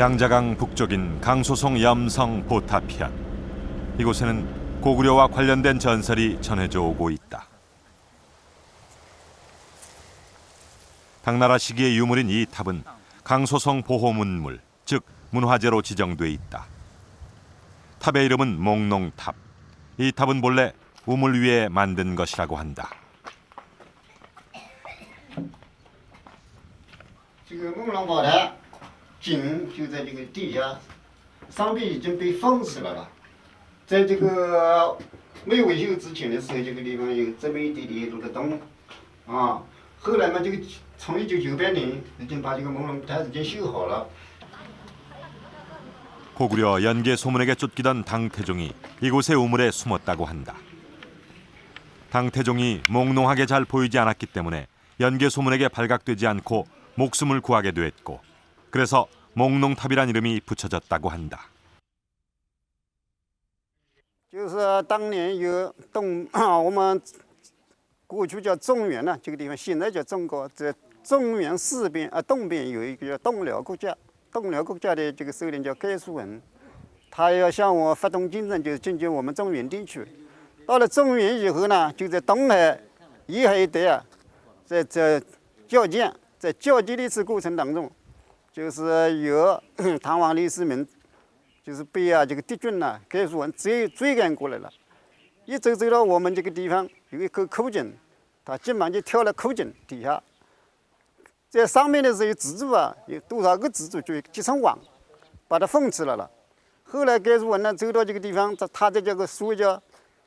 양자강 북쪽인 강소송 염성 보타편. 이곳에는 고구려와 관련된 전설이 전해져 오고 있다. 당나라 시기의 유물인 이 탑은 강소성 보호문물, 즉 문화재로 지정돼 있다. 탑의 이름은 몽농탑. 이 탑은 본래 우물 위에 만든 것이라고 한다. 这个孟浪宝台井就在这个地下，上面已经被封死了吧？在这个没维修之前的时候，这个地方有这么一点点路的洞，啊，后来嘛，这个从1998年已经把这个孟浪台已经修好了。 고구려 연개 소문에게 쫓기던 당태종이 이곳의 우물에 숨었다고 한다. 당태종이 몽롱하게 잘 보이지 않았기 때문에 연개 소문에게 발각되지 않고 목숨을 구하게 됐고, 그래서 몽농탑이란 이름이 붙여졌다고 한다. 就是当年有我们过去叫中原呢，这个地方现在叫中国，在中原四边东边有一个叫东辽国家，东辽国家的这个首领叫盖叔文，他要向我发动进征，就是进军我们中原地区。到了中原以后呢，就在东海沿海一带啊，在交界，在交界的这过程当中，就是有唐王李世民。 就是被这个敌军呐，盖叔文追赶过来了，一走到我们这个地方有一口枯井，他急忙就跳到枯井底下，在上面的时候有蜘蛛啊，有多少个蜘蛛就结成网，把它封起来了。后来盖叔文呢走到这个地方，他在这个书叫，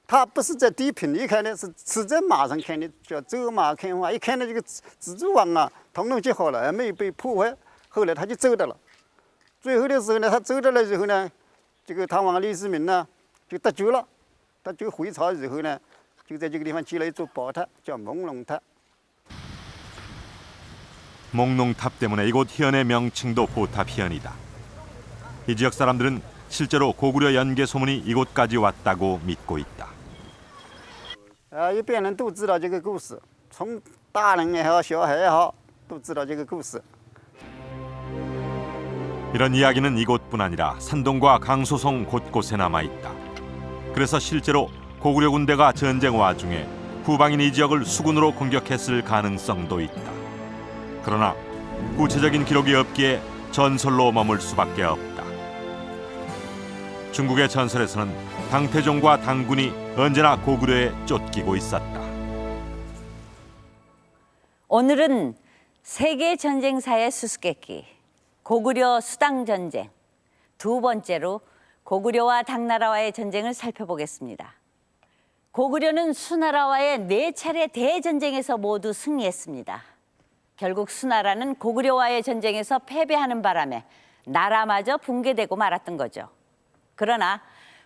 他不是在地平里看的，是在马上看的，叫走马看花。一看到这个蜘蛛网啊，统统结好了，还没有被破坏，后来他就走到了。 最后的时候呢，他走到了以后呢，这个唐王李世民呢就得救了，得救回朝以后呢，就在这个地方建了一座宝塔，叫蒙龙塔。 몽농탑 때문에 이곳 희연의 명칭도 보탑희연이다. 이 지역 사람들은 실제로 고구려 연개 소문이 이곳까지 왔다고 믿고 있다. 一般人都知道这个故事，从大人也好，小孩也好，都知道这个故事。 이런 이야기는 이곳뿐 아니라 산동과 강소송 곳곳에 남아있다. 그래서 실제로 고구려 군대가 전쟁 와중에 후방인 이 지역을 수군으로 공격했을 가능성도 있다. 그러나 구체적인 기록이 없기에 전설로 머물 수밖에 없다. 중국의 전설에서는 당태종과 당군이 언제나 고구려에 쫓기고 있었다. 오늘은 세계 전쟁사의 수수께끼. 고구려 수당 전쟁, 두 번째로 고구려와 당나라와의 전쟁을 살펴보겠습니다. 고구려는 수나라와의 4차례 대전쟁에서 모두 승리했습니다. 결국 수나라는 고구려와의 전쟁에서 패배하는 바람에 나라마저 붕괴되고 말았던 거죠. 그러나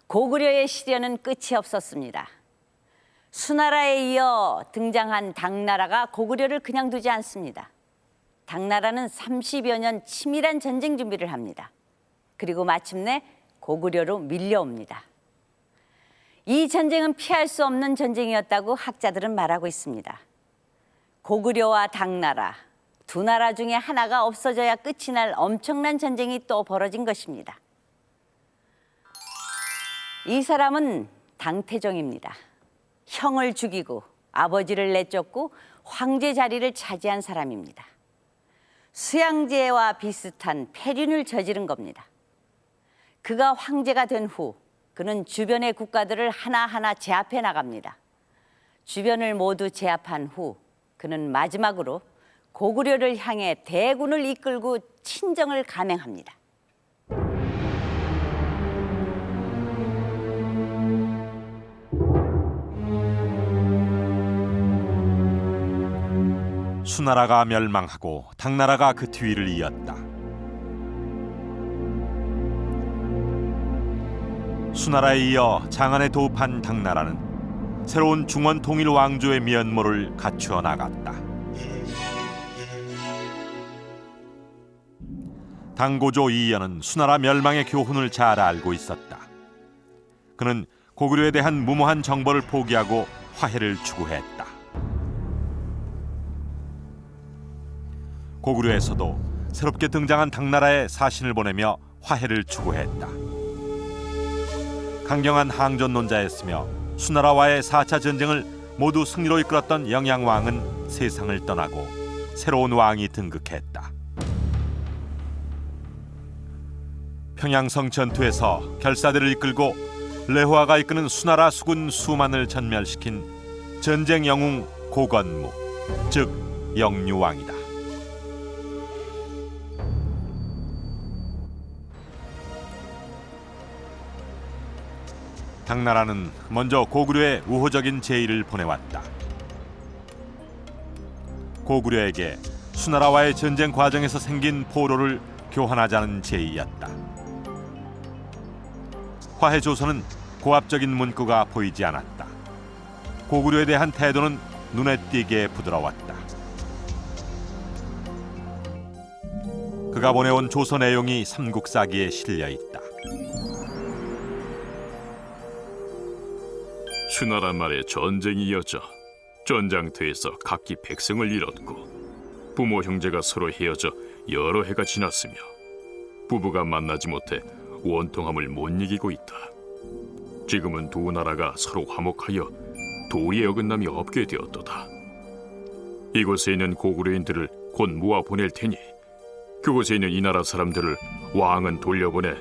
고구려의 시련은 끝이 없었습니다. 수나라에 이어 등장한 당나라가 고구려를 그냥 두지 않습니다. 당나라는 30여 년 치밀한 전쟁 준비를 합니다. 그리고 마침내 고구려로 밀려옵니다. 이 전쟁은 피할 수 없는 전쟁이었다고 학자들은 말하고 있습니다. 고구려와 당나라, 두 나라 중에 하나가 없어져야 끝이 날 엄청난 전쟁이 또 벌어진 것입니다. 이 사람은 당태종입니다. 형을 죽이고 아버지를 내쫓고 황제 자리를 차지한 사람입니다. 수양제와 비슷한 폐륜을 저지른 겁니다. 그가 황제가 된 후 그는 주변의 국가들을 하나하나 제압해 나갑니다. 주변을 모두 제압한 후 그는 마지막으로 고구려를 향해 대군을 이끌고 친정을 감행합니다. 수나라가 멸망하고 당나라가 그 뒤를 이었다. 수나라에 이어 장안에 도읍한 당나라는 새로운 중원 통일 왕조의 면모를 갖추어 나갔다. 당고조 이연은 수나라 멸망의 교훈을 잘 알고 있었다. 그는 고구려에 대한 무모한 정벌을 포기하고 화해를 추구했다. 고구려에서도 새롭게 등장한 당나라에 사신을 보내며 화해를 추구했다. 강경한 항전론자였으며 수나라와의 4차 전쟁을 모두 승리로 이끌었던 영양왕은 세상을 떠나고 새로운 왕이 등극했다. 평양성 전투에서 결사대를 이끌고 레호아가 이끄는 수나라 수군 수만을 전멸시킨 전쟁 영웅 고건무, 즉 영유왕이다. 당나라는 먼저 고구려에 우호적인 제의를 보내왔다. 고구려에게 수나라와의 전쟁 과정에서 생긴 포로를 교환하자는 제의였다. 화해 조서는 고압적인 문구가 보이지 않았다. 고구려에 대한 태도는 눈에 띄게 부드러웠다. 그가 보내온 조서 내용이 삼국사기에 실려 있다. 수나라 말에 전쟁이 이어져 전장터에서 각기 백성을 잃었고 부모 형제가 서로 헤어져 여러 해가 지났으며 부부가 만나지 못해 원통함을 못 이기고 있다. 지금은 두 나라가 서로 화목하여 도리의 어긋남이 없게 되었도다. 이곳에 있는 고구려인들을 곧 모아 보낼 테니 그곳에 있는 이 나라 사람들을 왕은 돌려보내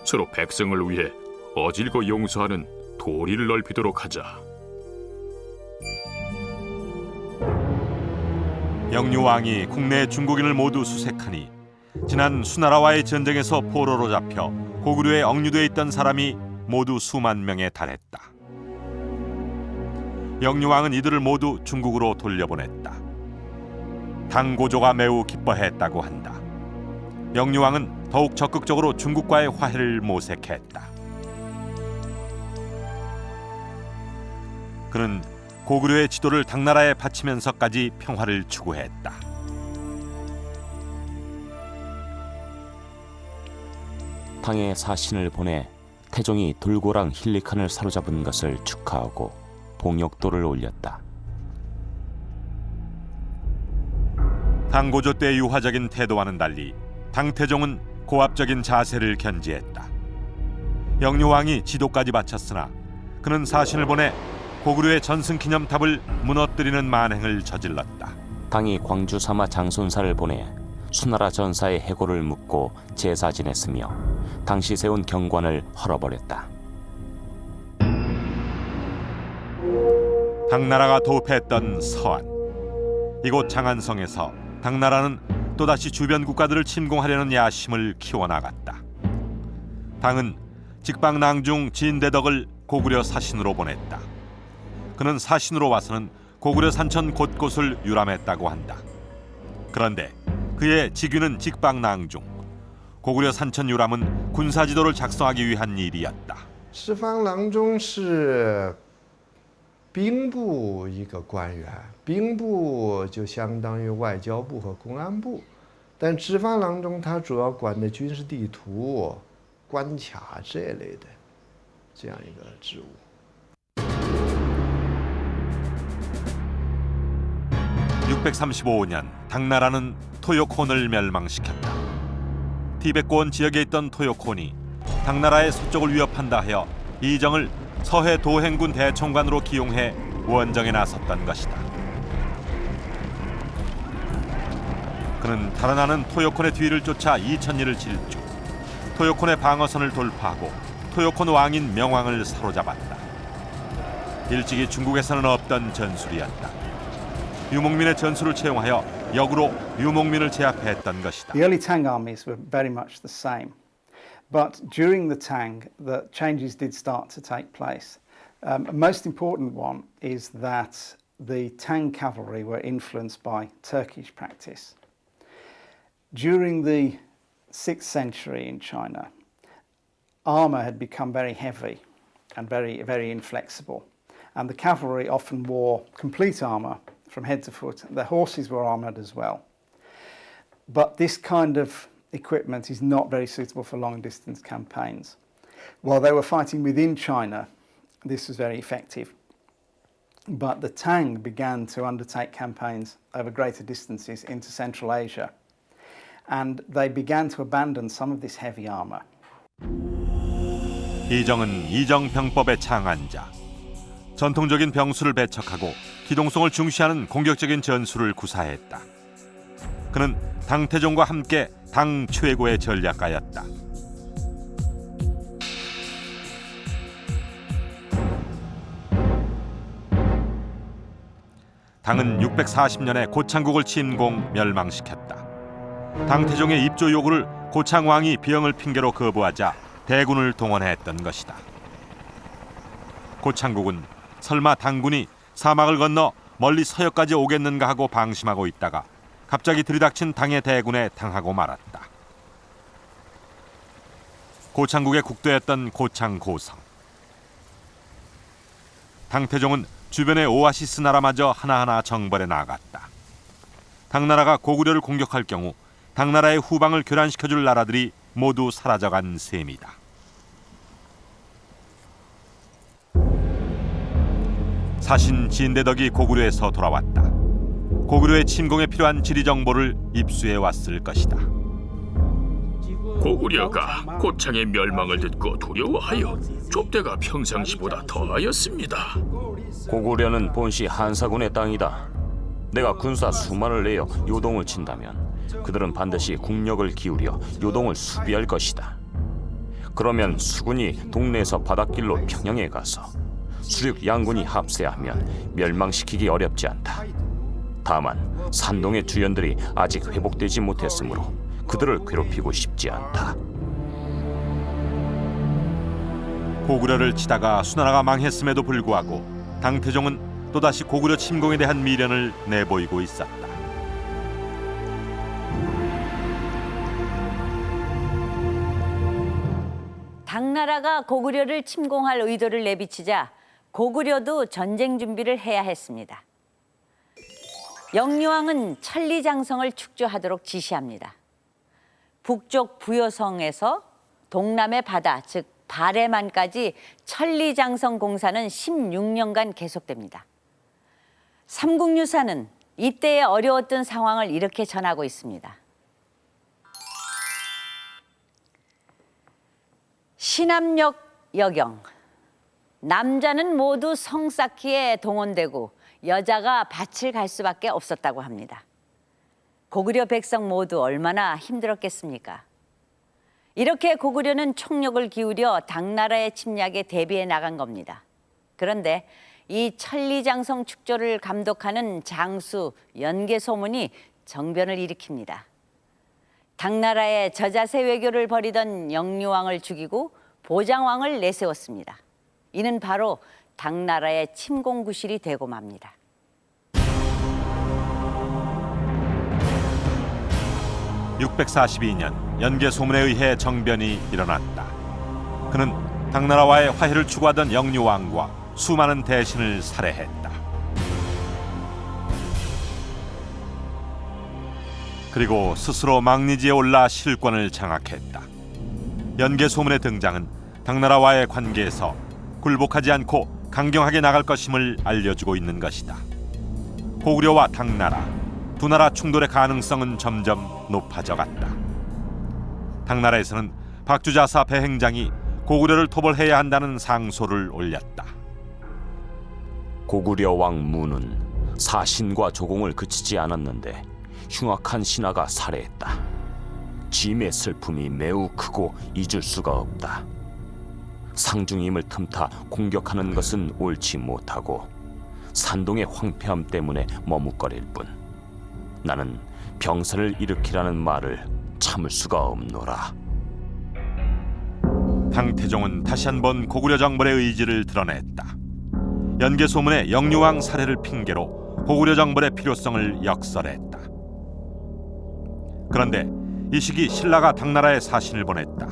서로 백성을 위해 어질고 용서하는 도리를 넓히도록 하자. 영유왕이 국내 중국인을 모두 수색하니 지난 수나라와의 전쟁에서 포로로 잡혀 고구려에 억류돼 있던 사람이 모두 수만 명에 달했다. 영유왕은 이들을 모두 중국으로 돌려보냈다. 당고조가 매우 기뻐했다고 한다. 영유왕은 더욱 적극적으로 중국과의 화해를 모색했다. 그는 고구려의 지도를 당나라에 바치면서까지 평화를 추구했다. 당에 사신을 보내 태종이 돌고랑 힐리칸을 사로잡은 것을 축하하고 봉역도를 올렸다. 당고조 때 유화적인 태도와는 달리 당태종은 고압적인 자세를 견지했다. 영유왕이 지도까지 바쳤으나 그는 사신을 보내 고구려의 전승기념탑을 무너뜨리는 만행을 저질렀다. 당이 광주 사마 장손사를 보내 수나라 전사의 해고를 묻고 제사 지냈으며 당시 세운 경관을 헐어버렸다. 당나라가 도패했던 서안. 이곳 장안성에서 당나라는 또다시 주변 국가들을 침공하려는 야심을 키워나갔다. 당은 직방낭중 진대덕을 고구려 사신으로 보냈다. 그는 사신으로 와서는 고구려 산천 곳곳을 유람했다고 한다. 그런데 그의 직위는 직방낭중. 고구려 산천 유람은 군사지도를 작성하기 위한 일이었다. 十方郎中是兵部一个官员，兵部就相当于外交部和公安部，但直方郎中他主要管的军事地图、关卡这类的这样一个职务。 635년 당나라는 토요콘을 멸망시켰다. 티베트권 지역에 있던 토요콘이 당나라의 서쪽을 위협한다 하여 이정을 서해 도행군 대총관으로 기용해 원정에 나섰던 것이다. 그는 달아나는 토요콘의 뒤를 쫓아 2000리를 질주, 토요콘의 방어선을 돌파하고 토요콘 왕인 명왕을 사로잡았다. 일찍이 중국에서는 없던 전술이었다. 유목민의 전술을 채용하여 역으로 유목민을 제압했던 것이다. The early Tang armies were very much the same, but during the Tang, the changes did start to take place. A most important one is that the Tang cavalry were influenced by Turkish practice. During the 6th century in China, armour had become very heavy and very inflexible, and the cavalry often wore complete armour from head to foot. The horses were armoured as well. But this kind of equipment is not very suitable for long-distance campaigns. While they were fighting within China, this was very effective. But the Tang began to undertake campaigns over greater distances into Central Asia. and they began to abandon some of this heavy armor. 이정은 이정병법의 창안자. 전통적인 병수를 배척하고 기동성을 중시하는 공격적인 전술을 구사했다. 그는 당태종과 함께 당 최고의 전략가였다. 당은 640년에 고창국을 침공 멸망시켰다. 당태종의 입조 요구를 고창왕이 병을 핑계로 거부하자 대군을 동원했던 것이다. 고창국은 설마 당군이 사막을 건너 멀리 서역까지 오겠는가 하고 방심하고 있다가 갑자기 들이닥친 당의 대군에 당하고 말았다. 고창국의 국도였던 고창고성. 당태종은 주변의 오아시스 나라마저 하나하나 정벌해 나갔다. 당나라가 고구려를 공격할 경우 당나라의 후방을 교란시켜줄 나라들이 모두 사라져간 셈이다. 사신 진대덕이 고구려에서 돌아왔다. 고구려의 침공에 필요한 지리 정보를 입수해 왔을 것이다. 고구려가 고창의 멸망을 듣고 두려워하여 좁대가 평상시보다 더하였습니다. 고구려는 본시 한사군의 땅이다. 내가 군사 수만을 내어 요동을 친다면 그들은 반드시 국력을 기울여 요동을 수비할 것이다. 그러면 수군이 동네에서 바닷길로 평양에 가서 수륙 양군이 합세하면 멸망시키기 어렵지 않다. 다만 산동의 주연들이 아직 회복되지 못했으므로 그들을 괴롭히고 싶지 않다. 고구려를 치다가 수나라가 망했음에도 불구하고 당태종은 또다시 고구려 침공에 대한 미련을 내보이고 있었다. 당나라가 고구려를 침공할 의도를 내비치자 고구려도 전쟁 준비를 해야 했습니다. 영유왕은 천리장성을 축조하도록 지시합니다. 북쪽 부여성에서 동남의 바다, 즉 바레만까지 천리장성 공사는 16년간 계속됩니다. 삼국유사는 이때의 어려웠던 상황을 이렇게 전하고 있습니다. 신암역 여경, 남자는 모두 성 쌓기에 동원되고 여자가 밭을 갈 수밖에 없었다고 합니다. 고구려 백성 모두 얼마나 힘들었겠습니까? 이렇게 고구려는 총력을 기울여 당나라의 침략에 대비해 나간 겁니다. 그런데 이 천리장성 축조를 감독하는 장수 연개소문이 정변을 일으킵니다. 당나라의 저자세 외교를 벌이던 영유왕을 죽이고 보장왕을 내세웠습니다. 이는 바로 당나라의 침공구실이 되고 맙니다. (642년) 연개소문에 의해 정변이 일어났다. 그는 당나라와의 화해를 추구하던 영유왕과 수많은 대신을 살해했다. 그리고 스스로 망리지에 올라 실권을 장악했다. 연개소문의 등장은 당나라와의 관계에서 굴복하지 않고 강경하게 나갈 것임을 알려주고 있는 것이다. 고구려와 당나라, 두 나라 충돌의 가능성은 점점 높아져 갔다. 당나라에서는 박주자사 배행장이 고구려를 토벌해야 한다는 상소를 올렸다. 고구려 왕 무는 사신과 조공을 그치지 않았는데 흉악한 신하가 살해했다. 짐의 슬픔이 매우 크고 잊을 수가 없다. 상중임을 틈타 공격하는 것은 옳지 못하고 산동의 황폐함 때문에 머뭇거릴 뿐 나는 병사를 일으키라는 말을 참을 수가 없노라. 당태종은 다시 한번 고구려 정벌의 의지를 드러냈다. 연개소문의 영유왕 살해를 핑계로 고구려 정벌의 필요성을 역설했다. 그런데 이 시기 신라가 당나라에 사신을 보냈다.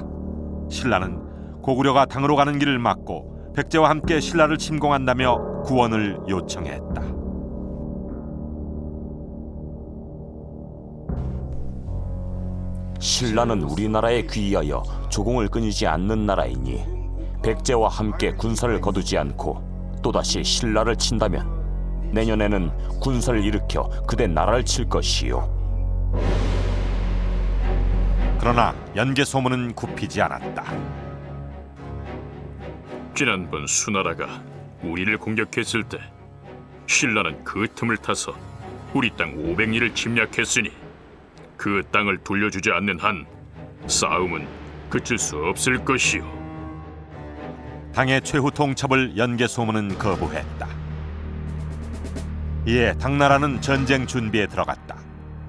신라는 고구려가 당으로 가는 길을 막고 백제와 함께 신라를 침공한다며 구원을 요청했다. 신라는 우리나라에 귀의하여 조공을 끊이지 않는 나라이니 백제와 함께 군사를 거두지 않고 또다시 신라를 친다면 내년에는 군사를 일으켜 그대 나라를 칠 것이요. 그러나 연개 소문은 굽히지 않았다. 지난번 수나라가 우리를 공격했을 때 신라는 그 틈을 타서 우리 땅 500리를 침략했으니 그 땅을 돌려주지 않는 한 싸움은 그칠 수 없을 것이오. 당의 최후 통첩을 연개 소문은 거부했다. 이에 당나라는 전쟁 준비에 들어갔다.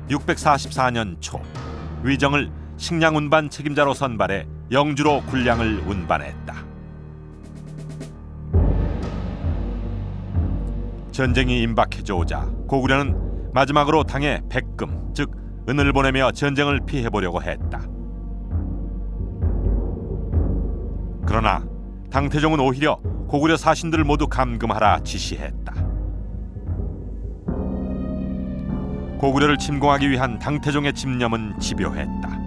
644년 초 위정을 식량 운반 책임자로 선발해 영주로 군량을 운반했다. 전쟁이 임박해져 오자 고구려는 마지막으로 당에 백금, 즉 은을 보내며 전쟁을 피해보려고 했다. 그러나 당태종은 오히려 고구려 사신들을 모두 감금하라 지시했다. 고구려를 침공하기 위한 당태종의 집념은 집요했다.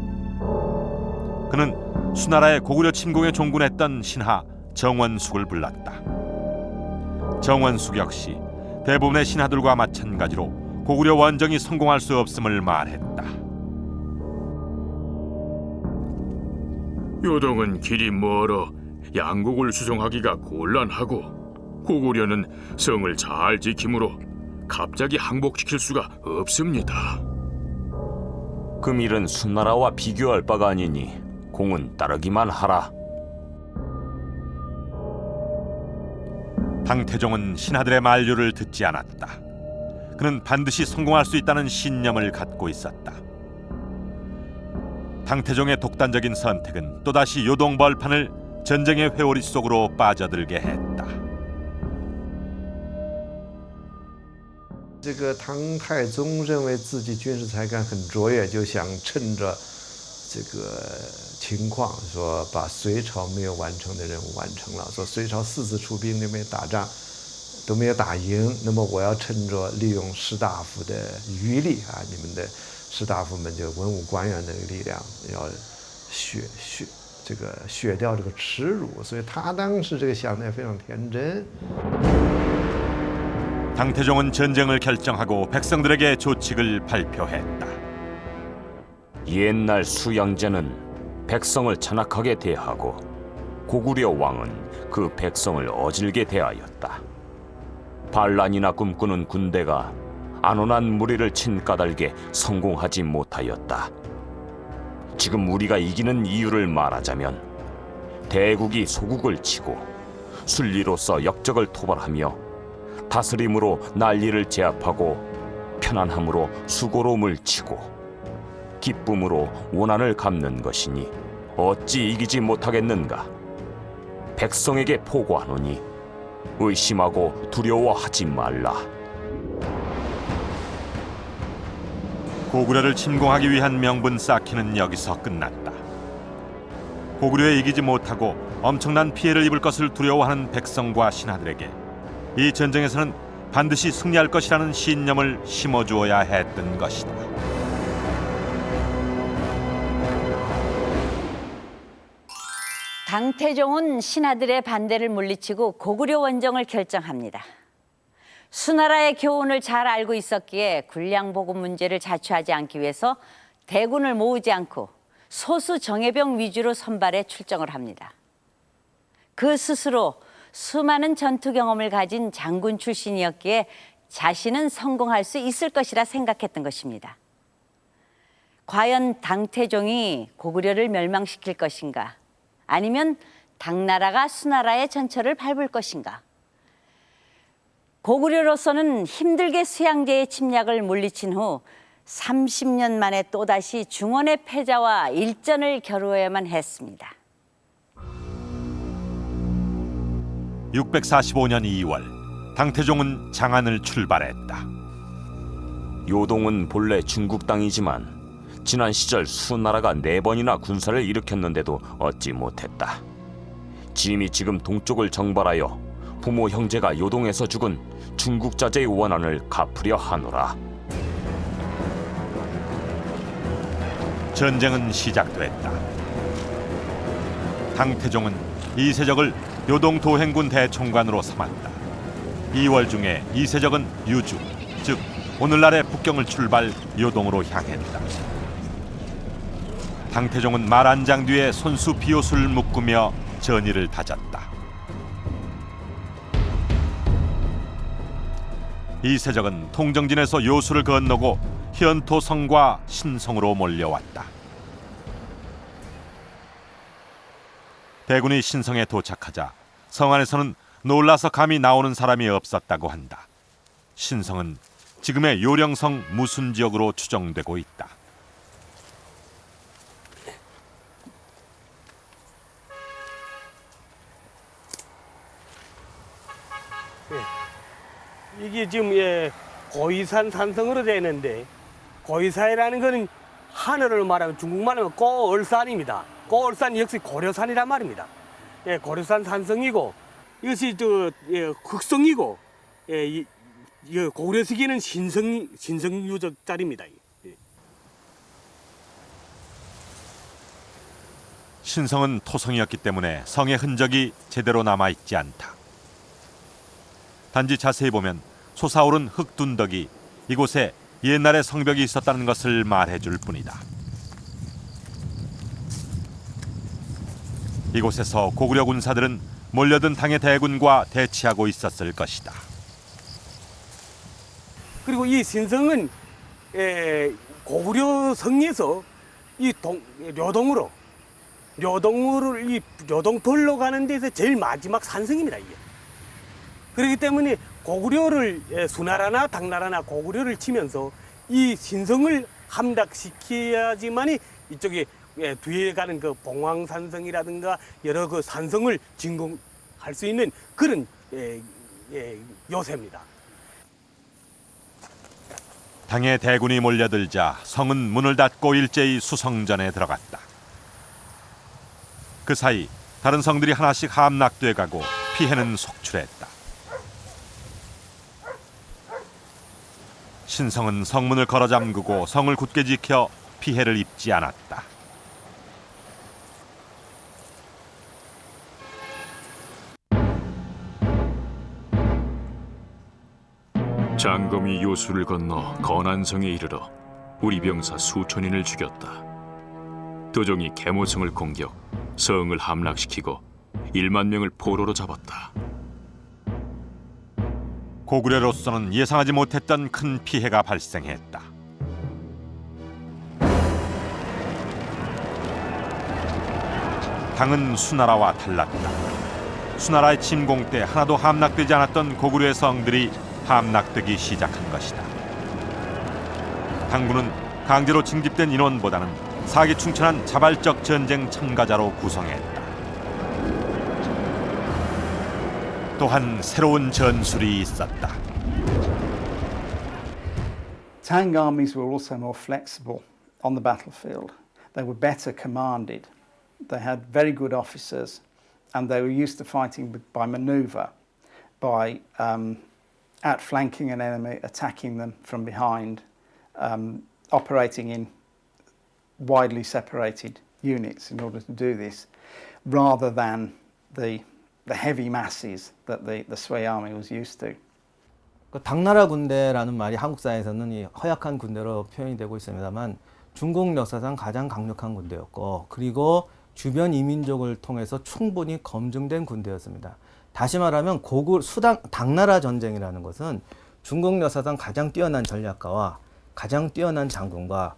그는 수나라의 고구려 침공에 종군했던 신하 정원숙을 불렀다. 정원숙 역시 대부분의 신하들과 마찬가지로 고구려 원정이 성공할 수 없음을 말했다. 요동은 길이 멀어 양국을 수송하기가 곤란하고 고구려는 성을 잘 지키므로 갑자기 항복시킬 수가 없습니다. 금일은 수나라와 비교할 바가 아니니 공은 따르기만 하라. 당태종은 신하들의 만류를 듣지 않았다. 그는 반드시 성공할 수 있다는 신념을 갖고 있었다. 당태종의 독단적인 선택은 또다시 요동벌판을 전쟁의 회오리 속으로 빠져들게 했다. 这个唐太宗认为自己军事才干很卓越，就想趁着这个情况，说把隋朝没有完成的任务完成了。说隋朝4次出兵都没打仗，都没有打赢，那么我要趁着利用士大夫的余力啊，你们的士大夫们就文武官员的力量，要削掉这个耻辱。所以他当时这个想的非常天真。 당태종은 전쟁을 결정하고 백성들에게 조칙을 발표했다. 옛날 수양제는 백성을 잔악하게 대하고 고구려 왕은 그 백성을 어질게 대하였다. 반란이나 꿈꾸는 군대가 안온한 무리를 친 까닭에 성공하지 못하였다. 지금 우리가 이기는 이유를 말하자면 대국이 소국을 치고 순리로서 역적을 토벌하며 다스림으로 난리를 제압하고 편안함으로 수고로 물치고 기쁨으로 원한을 갚는 것이니 어찌 이기지 못하겠는가? 백성에게 포고하노니 의심하고 두려워하지 말라. 고구려를 침공하기 위한 명분 쌓기는 여기서 끝났다. 고구려에 이기지 못하고 엄청난 피해를 입을 것을 두려워하는 백성과 신하들에게 이 전쟁에서는 반드시 승리할 것이라는 신념을 심어주어야 했던 것이다. 당태종은 신하들의 반대를 물리치고 고구려 원정을 결정합니다. 수나라의 교훈을 잘 알고 있었기에 군량 보급 문제를 자초하지 않기 위해서 대군을 모으지 않고 소수 정예병 위주로 선발해 출정을 합니다. 그 스스로 수많은 전투 경험을 가진 장군 출신이었기에 자신은 성공할 수 있을 것이라 생각했던 것입니다. 과연 당태종이 고구려를 멸망시킬 것인가? 아니면 당나라가 수나라의 전철을 밟을 것인가? 고구려로서는 힘들게 수양제의 침략을 물리친 후 30년 만에 또다시 중원의 패자와 일전을 겨루어야만 했습니다. 645년 2월 당태종은 장안을 출발했다. 요동은 본래 중국 땅이지만 지난 시절 수나라가 4번이나 군사를 일으켰는데도 얻지 못했다. 짐이 지금 동쪽을 정발하여 부모 형제가 요동에서 죽은 중국 자제의 원한을 갚으려 하노라. 전쟁은 시작됐다. 당태종은 이세적을 요동 도행군 대총관으로 삼았다. 2월 중에 이세적은 유주, 즉 오늘날의 북경을 출발 요동으로 향했다. 당태종은 말 한 장 뒤에 손수 비옷을 묶으며 전의를 다졌다. 이세적은 통정진에서 요수를 건너고 현토성과 신성으로 몰려왔다. 대군이 신성에 도착하자 성 안에서는 놀라서 감히 나오는 사람이 없었다고 한다. 신성은 지금의 요령성 무순 지역으로 추정되고 있다. 이게 지금 고이산 산성으로 되어 있는데, 고이산이라는 것은 하늘을 말하면 중국말 하면 꼬얼산입니다. 꼬얼산 역시 고려산이란 말입니다. 고려산 산성이고, 이것이 흑성이고, 고구려 시기는 신성유적 자리입니다. 신성은 토성이었기 때문에 성의 흔적이 제대로 남아있지 않다. 단지 자세히 보면 솟아오른 흙둔덕이 이곳에 옛날에 성벽이 있었다는 것을 말해줄 뿐이다. 이곳에서 고구려 군사들은 몰려든 당의 대군과 대치하고 있었을 것이다. 그리고 이 신성은 고구려 성에서 이 료동벌로 가는 데서 제일 마지막 산성입니다. 이게. 그렇기 때문에 고구려를 수나라나 당나라나 고구려를 치면서 이 신성을 함락시켜야지만이 이쪽에 뒤에 가는 그 봉황산성이라든가 여러 그 산성을 진공할 수 있는 그런 요새입니다. 당의 대군이 몰려들자 성은 문을 닫고 일제히 수성전에 들어갔다. 그 사이 다른 성들이 하나씩 함락돼 가고 피해는 속출했다. 신성은 성문을 걸어 잠그고 성을 굳게 지켜 피해를 입지 않았다. 장검이 요수를 건너 건안성에 이르러 우리 병사 수천인을 죽였다. 도종이 계모성을 공격, 성을 함락시키고 1만 명을 포로로 잡았다. 고구려로서는 예상하지 못했던 큰 피해가 발생했다. 당은 수나라와 달랐다. 수나라의 침공 때 하나도 함락되지 않았던 고구려의 성들이 함락되기 시작한 것이다. 당군은 강제로 징집된 인원보다는 사기충천한 자발적 전쟁 참가자로 구성했다. 또한 새로운 전술이 있었다. Tang armies were also more flexible on the battlefield. They were better commanded. They had very good officers, and they were used to fighting by manoeuvre, by outflanking an enemy, attacking them from behind, operating in widely separated units in order to do this, rather than the heavy masses that the Sui army was used to. 당나라 군대라는 말이 한국사에서는 이 허약한 군대로 표현이 되고 있습니다만 중국 역사상 가장 강력한 군대였고 그리고 주변 이민족을 통해서 충분히 검증된 군대였습니다. 다시 말하면 당나라 전쟁이라는 것은 중국 역사상 가장 뛰어난 전략가와 가장 뛰어난 장군과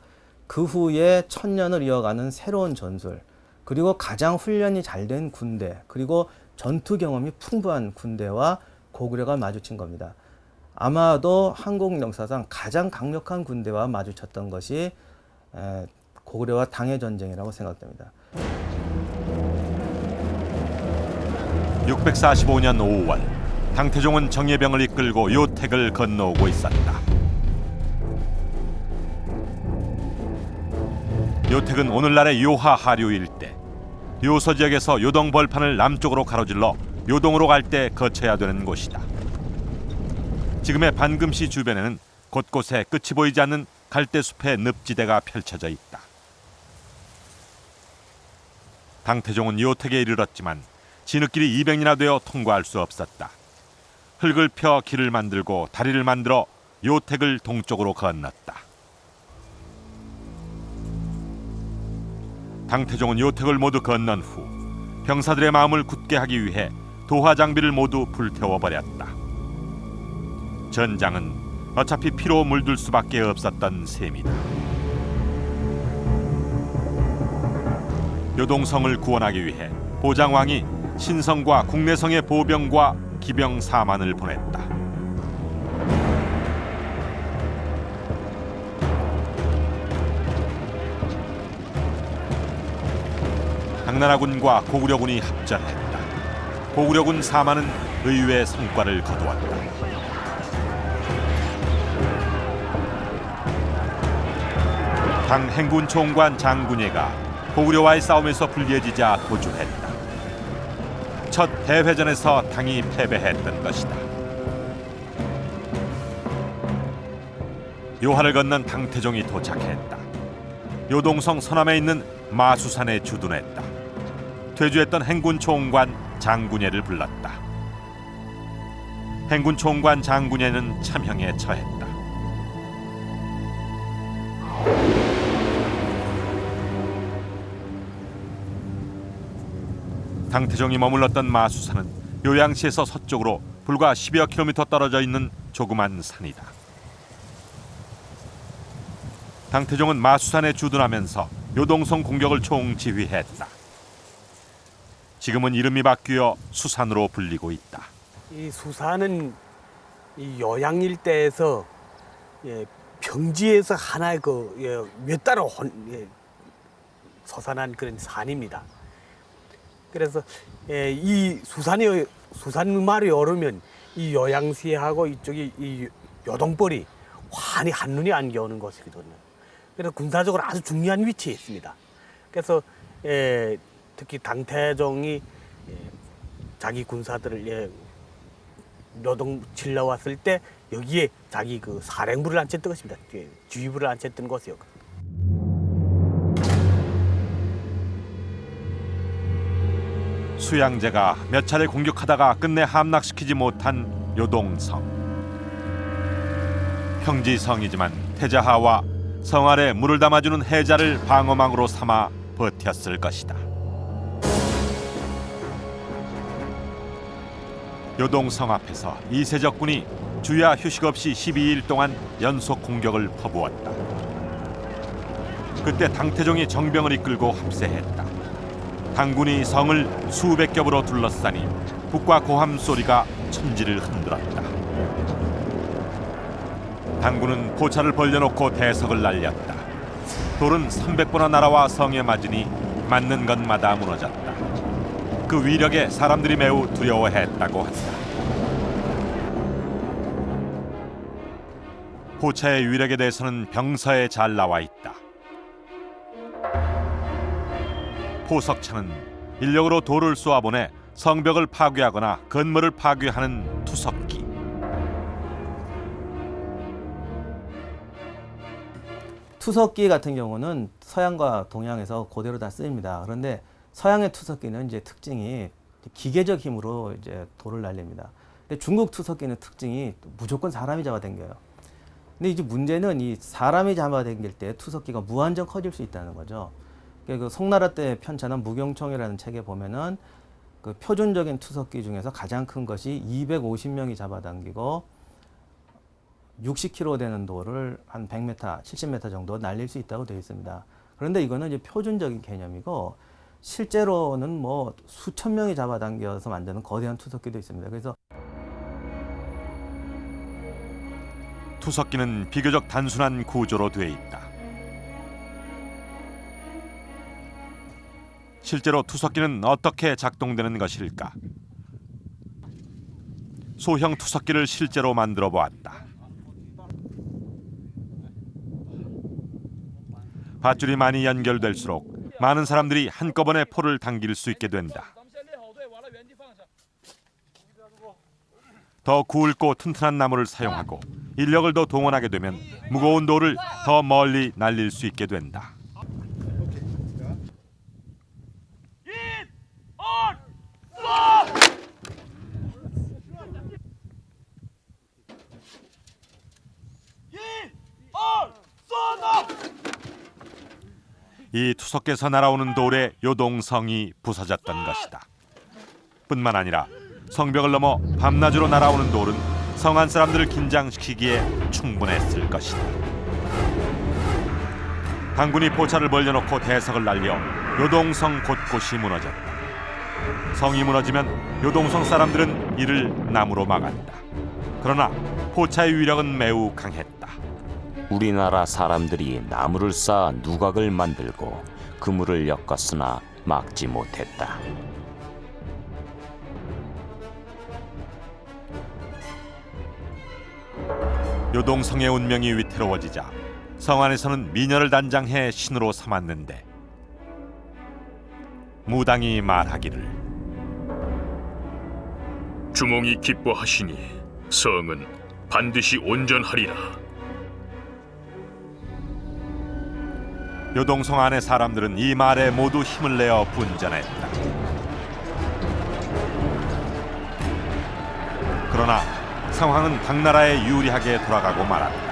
그 후에 1000년을 이어가는 새로운 전술 그리고 가장 훈련이 잘 된 군대 그리고 전투 경험이 풍부한 군대와 고구려가 마주친 겁니다. 아마도 한국 역사상 가장 강력한 군대와 마주쳤던 것이 고구려와 당의 전쟁이라고 생각됩니다. 645년 5월 당태종은 정예병을 이끌고 요택을 건너오고 있었다. 요택은 오늘날의 요하 하류 일대, 요서 지역에서 요동 벌판을 남쪽으로 가로질러 요동으로 갈 때 거쳐야 되는 곳이다. 지금의 반금시 주변에는 곳곳에 끝이 보이지 않는 갈대숲의 늪지대가 펼쳐져 있다. 당태종은 요택에 이르렀지만 진흙길이 200리나 되어 통과할 수 없었다. 흙을 펴 길을 만들고 다리를 만들어 요택을 동쪽으로 건넜다. 당태종은 요택을 모두 건넌 후 병사들의 마음을 굳게 하기 위해 도하 장비를 모두 불태워버렸다. 전장은 어차피 피로 물들 수밖에 없었던 셈이다. 요동성을 구원하기 위해 보장왕이 신성과 국내성의 보병과 기병 4만을 보냈다. 당나라군과 고구려군이 합전했다. 고구려군 4만은 의외의 성과를 거두었다. 당 행군 총관 장군예가 고구려와의 싸움에서 불리해지자 도주했다. 첫 대회전에서 당이 패배했던 것이다. 요하를 건넌 당태종이 도착했다. 요동성 서남에 있는 마수산에 주둔했다. 퇴주했던 행군 총관 장군예를 불렀다. 행군 총관 장군예는 참형에 처했다. 당태종이 머물렀던 마수산은 요양시에서 서쪽으로 불과 10여 킬로미터 떨어져 있는 조그만 산이다. 당태종은 마수산에 주둔하면서 요동성 공격을 총지휘했다. 지금은 이름이 바뀌어 수산으로 불리고 있다. 이 수산은 이 요양 일대에서 평지에서 하나의 몇 달을 솟아난 그런 산입니다. 그래서 이 수산마을이 오르면 이 요양시하고 이쪽이 이 요동벌이 환히 한눈이 안겨오는 곳이거든요. 그래서 군사적으로 아주 중요한 위치에 있습니다. 그래서 특히 당태종이 자기 군사들을 요동 질러왔을 때 여기에 자기 그 사령부를 앉혔던 것입니다. 지휘부를 앉혔던 곳이었거든요. 수양제가 몇 차례 공격하다가 끝내 함락시키지 못한 요동성. 평지성이지만 태자하와 성 아래 물을 담아주는 해자를 방어망으로 삼아 버텼을 것이다. 요동성 앞에서 이세적군이 주야 휴식 없이 12일 동안 연속 공격을 퍼부었다. 그때 당태종이 정병을 이끌고 합세했다. 당군이 성을 수백 겹으로 둘러싸니 북과 고함 소리가 천지를 흔들었다. 당군은 포차를 벌려놓고 대석을 날렸다. 돌은 300보나 날아와 성에 맞으니 맞는 것마다 무너졌다. 그 위력에 사람들이 매우 두려워했다고 한다. 포차의 위력에 대해서는 병서에 잘 나와 있다. 포석차는 인력으로 돌을 쏘아보내 성벽을 파괴하거나 건물을 파괴하는 투석기. 투석기 같은 경우는 서양과 동양에서 그대로 다 쓰입니다. 그런데 서양의 투석기는 이제 특징이 기계적 힘으로 이제 돌을 날립니다. 근데 중국 투석기는 특징이 무조건 사람이 잡아당겨요. 근데 이제 문제는 이 사람이 잡아당길 때 투석기가 무한정 커질 수 있다는 거죠. 그 송나라 때 편찬한 무경총이라는 책에 보면은 그 표준적인 투석기 중에서 가장 큰 것이 250명이 잡아당기고 60km 되는 돌을 한 100m, 70m 정도 날릴 수 있다고 되어 있습니다. 그런데 이거는 이제 표준적인 개념이고 실제로는 뭐 수천 명이 잡아당겨서 만드는 거대한 투석기도 있습니다. 그래서 투석기는 비교적 단순한 구조로 되어 있다. 실제로 투석기는 어떻게 작동되는 것일까? 소형 투석기를 실제로 만들어 보았다. 밧줄이 많이 연결될수록 많은 사람들이 한꺼번에 포를 당길 수 있게 된다. 더 굵고 튼튼한 나무를 사용하고 인력을 더 동원하게 되면 무거운 돌을 더 멀리 날릴 수 있게 된다. 이 투석에서 날아오는 돌에 요동성이 부서졌던 것이다. 뿐만 아니라 성벽을 넘어 밤낮으로 날아오는 돌은 성안 사람들을 긴장시키기에 충분했을 것이다. 당군이 포차를 벌려놓고 대석을 날려 요동성 곳곳이 무너졌다. 성이 무너지면 요동성 사람들은 이를 나무로 막았다. 그러나 포차의 위력은 매우 강했다. 우리나라 사람들이 나무를 쌓아 누각을 만들고 그물을 엮었으나 막지 못했다. 요동성의 운명이 위태로워지자 성 안에서는 미녀를 단장해 신으로 삼았는데 무당이 말하기를 주몽이 기뻐하시니 성은 반드시 온전하리라. 요동성 안의 사람들은 이 말에 모두 힘을 내어 분전했다. 그러나 상황은 당나라에 유리하게 돌아가고 말았다.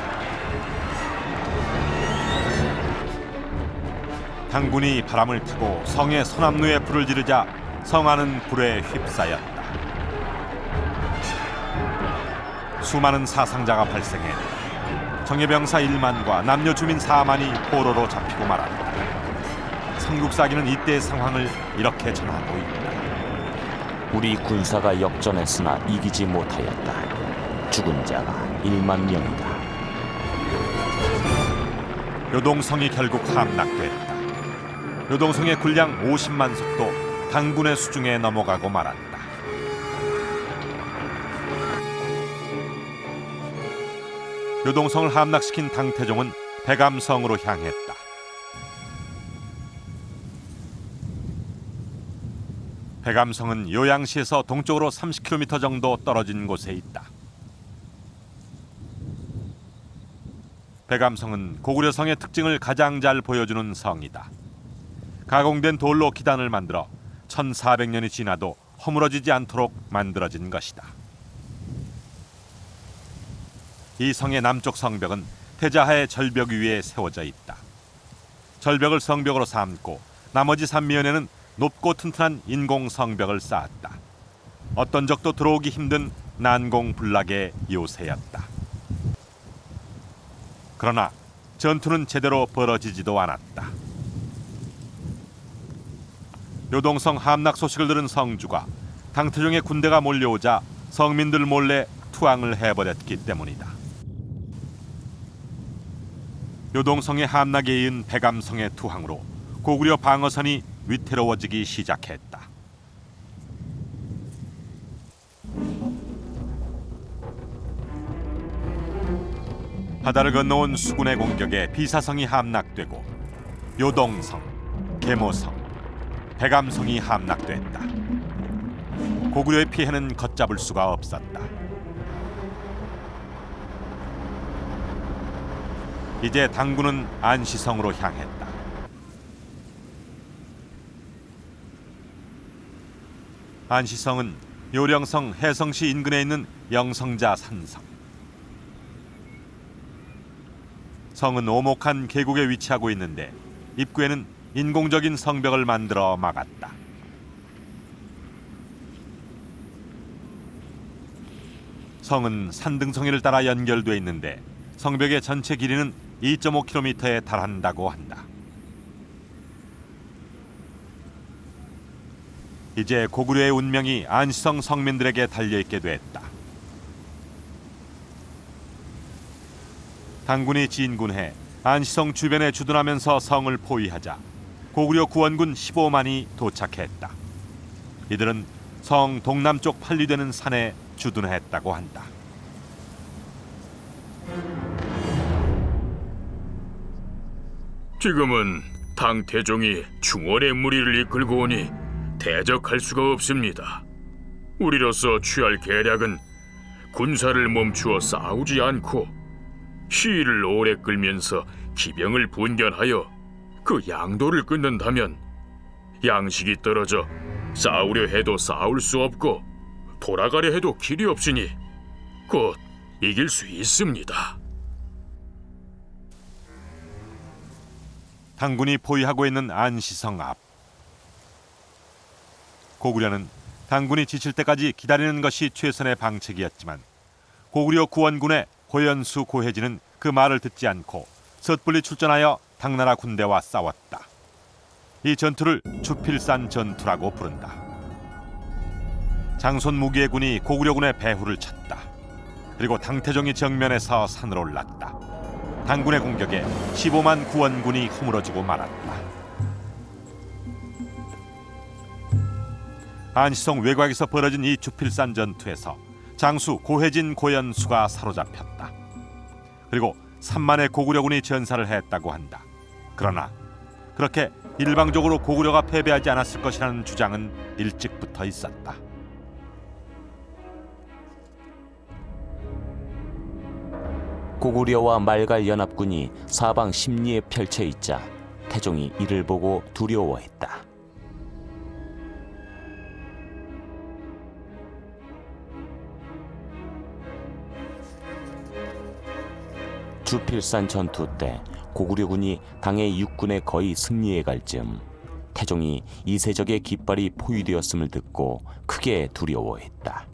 당군이 바람을 타고 성의 서남루에 불을 지르자 성안은 불에 휩싸였다. 수많은 사상자가 발생했다. 정예병사 1만과 남녀 주민 4만이 포로로 잡히고 말았다. 삼국사기는 이때의 상황을 이렇게 전하고 있다. 우리 군사가 역전했으나 이기지 못하였다. 죽은 자가 1만 명이다. 요동성이 결국 함락됐다. 요동성의 군량 50만 석도 당군의 수중에 넘어가고 말았다. 요동성을 함락시킨 당태종은 백암성으로 향했다. 백암성은 요양시에서 동쪽으로 30km 정도 떨어진 곳에 있다. 백암성은 고구려성의 특징을 가장 잘 보여주는 성이다. 가공된 돌로 기단을 만들어 1400년이 지나도 허물어지지 않도록 만들어진 것이다. 이 성의 남쪽 성벽은 태자하의 절벽 위에 세워져 있다. 절벽을 성벽으로 삼고 나머지 산미연에는 높고 튼튼한 인공 성벽을 쌓았다. 어떤 적도 들어오기 힘든 난공불락의 요새였다. 그러나 전투는 제대로 벌어지지도 않았다. 요동성 함락 소식을 들은 성주가 당태종의 군대가 몰려오자 성민들 몰래 투항을 해버렸기 때문이다. 요동성의 함락에 이은 백암성의 투항으로 고구려 방어선이 위태로워지기 시작했다. 바다를 건너온 수군의 공격에 비사성이 함락되고 요동성, 계모성, 백암성이 함락됐다. 고구려의 피해는 걷잡을 수가 없었다. 이제 당군은 안시성으로 향했다. 안시성은 요령성 해성시 인근에 있는 영성자 산성. 성은 오목한 계곡에 위치하고 있는데 입구에는 인공적인 성벽을 만들어 막았다. 성은 산등성이를 따라 연결돼 있는데 성벽의 전체 길이는 2.5km에 달한다고 한다. 이제 고구려의 운명이 안시성 성민들에게 달려있게 됐다. 당군이 진군해 안시성 주변에 주둔하면서 성을 포위하자 고구려 구원군 15만이 도착했다. 이들은 성 동남쪽 판리되는 산에 주둔했다고 한다. 지금은 당태종이 중원의 무리를 이끌고 오니 대적할 수가 없습니다. 우리로서 취할 계략은 군사를 멈추어 싸우지 않고 시위를 오래 끌면서 기병을 분견하여 그 양도를 끊는다면 양식이 떨어져 싸우려 해도 싸울 수 없고 돌아가려 해도 길이 없으니 곧 이길 수 있습니다. 당군이 포위하고 있는 안시성 앞. 고구려는 당군이 지칠 때까지 기다리는 것이 최선의 방책이었지만 고구려 구원군의 고연수 고혜진은 그 말을 듣지 않고 섣불리 출전하여 당나라 군대와 싸웠다. 이 전투를 주필산 전투라고 부른다. 장손 무기의 군이 고구려군의 배후를 쳤다. 그리고 당태종이 정면에서 산을 올랐다. 당군의 공격에 15만 구원군이 허물어지고 말았다. 안시성 외곽에서 벌어진 이 주필산 전투에서 장수 고혜진 고연수가 사로잡혔다. 그리고 3만의 고구려군이 전사를 했다고 한다. 그러나 그렇게 일방적으로 고구려가 패배하지 않았을 것이라는 주장은 일찍부터 있었다. 고구려와 말갈 연합군이 사방 심리에 펼쳐 있자 태종이 이를 보고 두려워했다. 주필산 전투 때 고구려군이 당의 육군에 거의 승리해갈 즈음 태종이 이세적의 깃발이 포위되었음을 듣고 크게 두려워했다.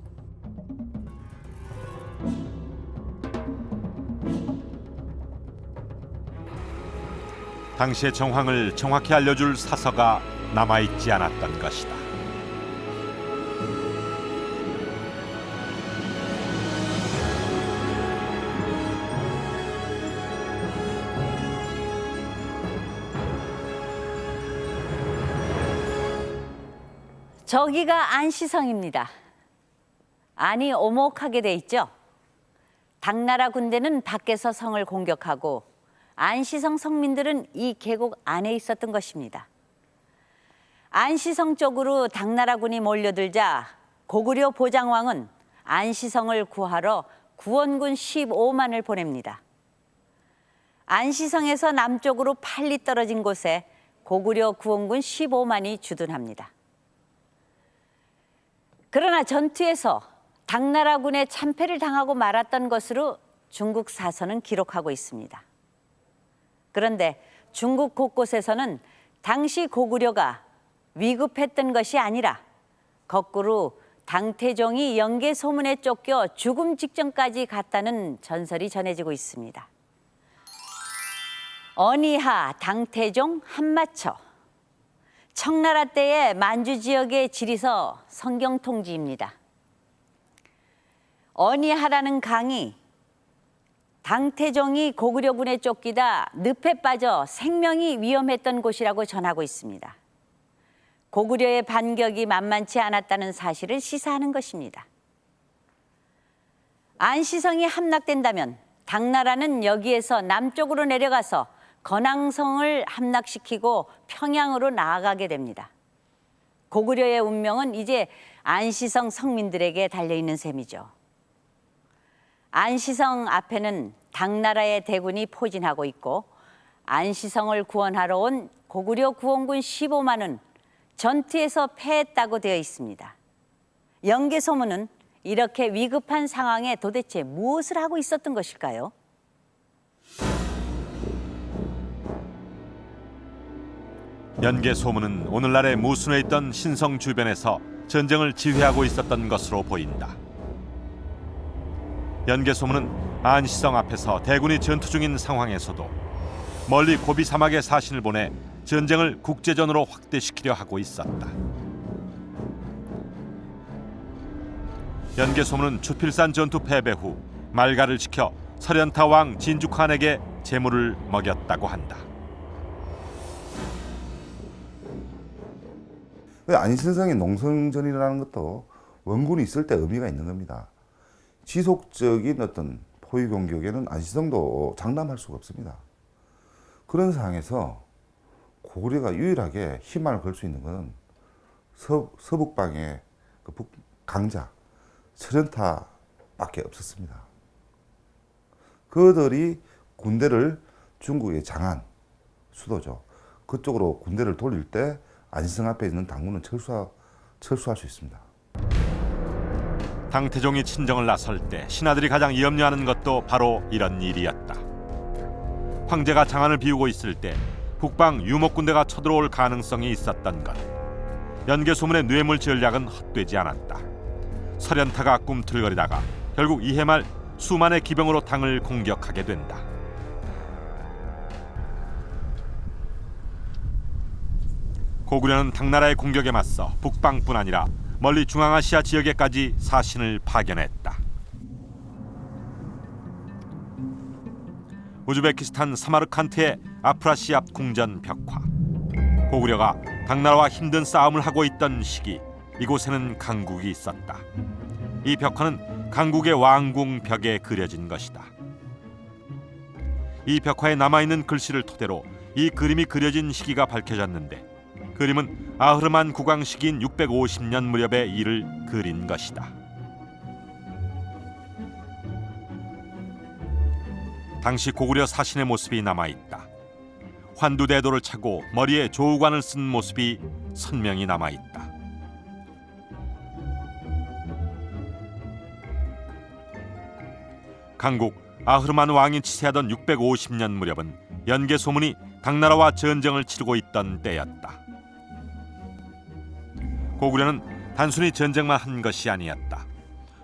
당시의 정황을 정확히 알려줄 사서가 남아있지 않았던 것이다. 저기가 안시성입니다. 안이 오목하게 돼 있죠. 당나라 군대는 밖에서 성을 공격하고 안시성 성민들은 이 계곡 안에 있었던 것입니다. 안시성 쪽으로 당나라군이 몰려들자 고구려 보장왕은 안시성을 구하러 구원군 15만을 보냅니다. 안시성에서 남쪽으로 8리 떨어진 곳에 고구려 구원군 15만이 주둔합니다. 그러나 전투에서 당나라군의 참패를 당하고 말았던 것으로 중국 사서는 기록하고 있습니다. 그런데 중국 곳곳에서는 당시 고구려가 위급했던 것이 아니라 거꾸로 당태종이 영계 소문에 쫓겨 죽음 직전까지 갔다는 전설이 전해지고 있습니다. 어니하 당태종 한마처. 청나라 때의 만주 지역의 지리서 성경 통지입니다. 어니하라는 강이 당태종이 고구려군에 쫓기다 늪에 빠져 생명이 위험했던 곳이라고 전하고 있습니다. 고구려의 반격이 만만치 않았다는 사실을 시사하는 것입니다. 안시성이 함락된다면 당나라는 여기에서 남쪽으로 내려가서 건항성을 함락시키고 평양으로 나아가게 됩니다. 고구려의 운명은 이제 안시성 성민들에게 달려있는 셈이죠. 안시성 앞에는 당나라의 대군이 포진하고 있고 안시성을 구원하러 온 고구려 구원군 15만은 전투에서 패했다고 되어 있습니다. 영계소문은 이렇게 위급한 상황에 도대체 무엇을 하고 있었던 것일까요? 연개 소문은 오늘날의 무순에 있던 신성 주변에서 전쟁을 지휘하고 있었던 것으로 보인다. 연개 소문은 안시성 앞에서 대군이 전투 중인 상황에서도 멀리 고비 사막에 사신을 보내 전쟁을 국제전으로 확대시키려 하고 있었다. 연개 소문은 주필산 전투 패배 후 말갈을 지켜 설현타 왕 진죽한에게 제물을 먹였다고 한다. 안시성의 농성전이라는 것도 원군이 있을 때 의미가 있는 겁니다. 지속적인 어떤 포위 공격에는 안시성도 장담할 수가 없습니다. 그런 상황에서 고구려가 유일하게 희망을 걸 수 있는 것은 서북방의 그 강자 설현타밖에 없었습니다. 그들이 군대를 중국의 장안 수도죠. 그쪽으로 군대를 돌릴 때 안시성 앞에 있는 당군은 철수할 수 있습니다. 당태종이 친정을 나설 때 신하들이 가장 염려하는 것도 바로 이런 일이었다. 황제가 장안을 비우고 있을 때 북방 유목군대가 쳐들어올 가능성이 있었던 것. 연개 소문의 뇌물 전략은 헛되지 않았다. 설현타가 꿈틀거리다가 결국 이해 말 수만의 기병으로 당을 공격하게 된다. 고구려는 당나라의 공격에 맞서 북방뿐 아니라 멀리 중앙아시아 지역에까지 사신을 파견했다. 우즈베키스탄 사마르칸트의 아프라시압 궁전 벽화. 고구려가 당나라와 힘든 싸움을 하고 있던 시기, 이곳에는 강국이 있었다. 이 벽화는 강국의 왕궁 벽에 그려진 것이다. 이 벽화에 남아있는 글씨를 토대로 이 그림이 그려진 시기가 밝혀졌는데, 그림은 아흐르만 국왕 시기인 650년 무렵의 일을 그린 것이다. 당시 고구려 사신의 모습이 남아있다. 환두대도를 차고 머리에 조우관을 쓴 모습이 선명히 남아있다. 강국 아흐르만 왕이 치세하던 650년 무렵은 연개 소문이 당나라와 전쟁을 치르고 있던 때였다. 고구려는 단순히 전쟁만 한 것이 아니었다.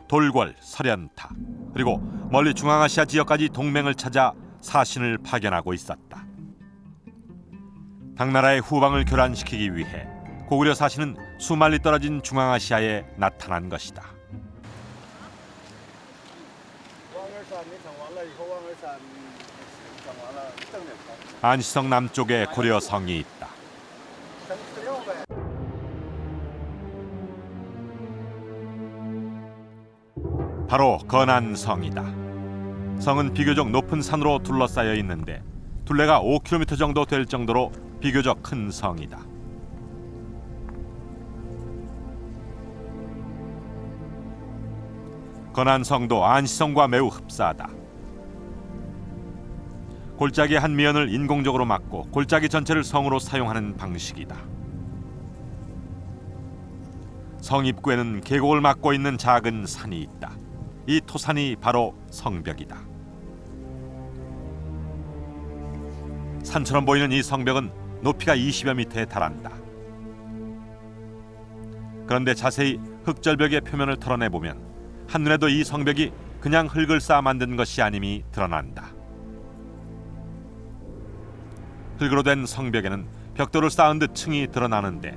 돌궐, 설현타, 그리고 멀리 중앙아시아 지역까지 동맹을 찾아 사신을 파견하고 있었다. 당나라의 후방을 교란시키기 위해 고구려 사신은 수만리 떨어진 중앙아시아에 나타난 것이다. 안시성 남쪽에 고려성이 있다. 바로 건안성이다. 성은 비교적 높은 산으로 둘러싸여 있는데 둘레가 5km 정도 될 정도로 비교적 큰 성이다. 건안성도 안시성과 매우 흡사하다. 골짜기 한 면을 인공적으로 막고 골짜기 전체를 성으로 사용하는 방식이다. 성 입구에는 계곡을 막고 있는 작은 산이 있다. 이 토산이 바로 성벽이다. 산처럼 보이는 이 성벽은 높이가 20여 미터에 달한다. 그런데 자세히 흙절벽의 표면을 털어내보면 한눈에도 이 성벽이 그냥 흙을 쌓아 만든 것이 아님이 드러난다. 흙으로 된 성벽에는 벽돌을 쌓은 듯 층이 드러나는데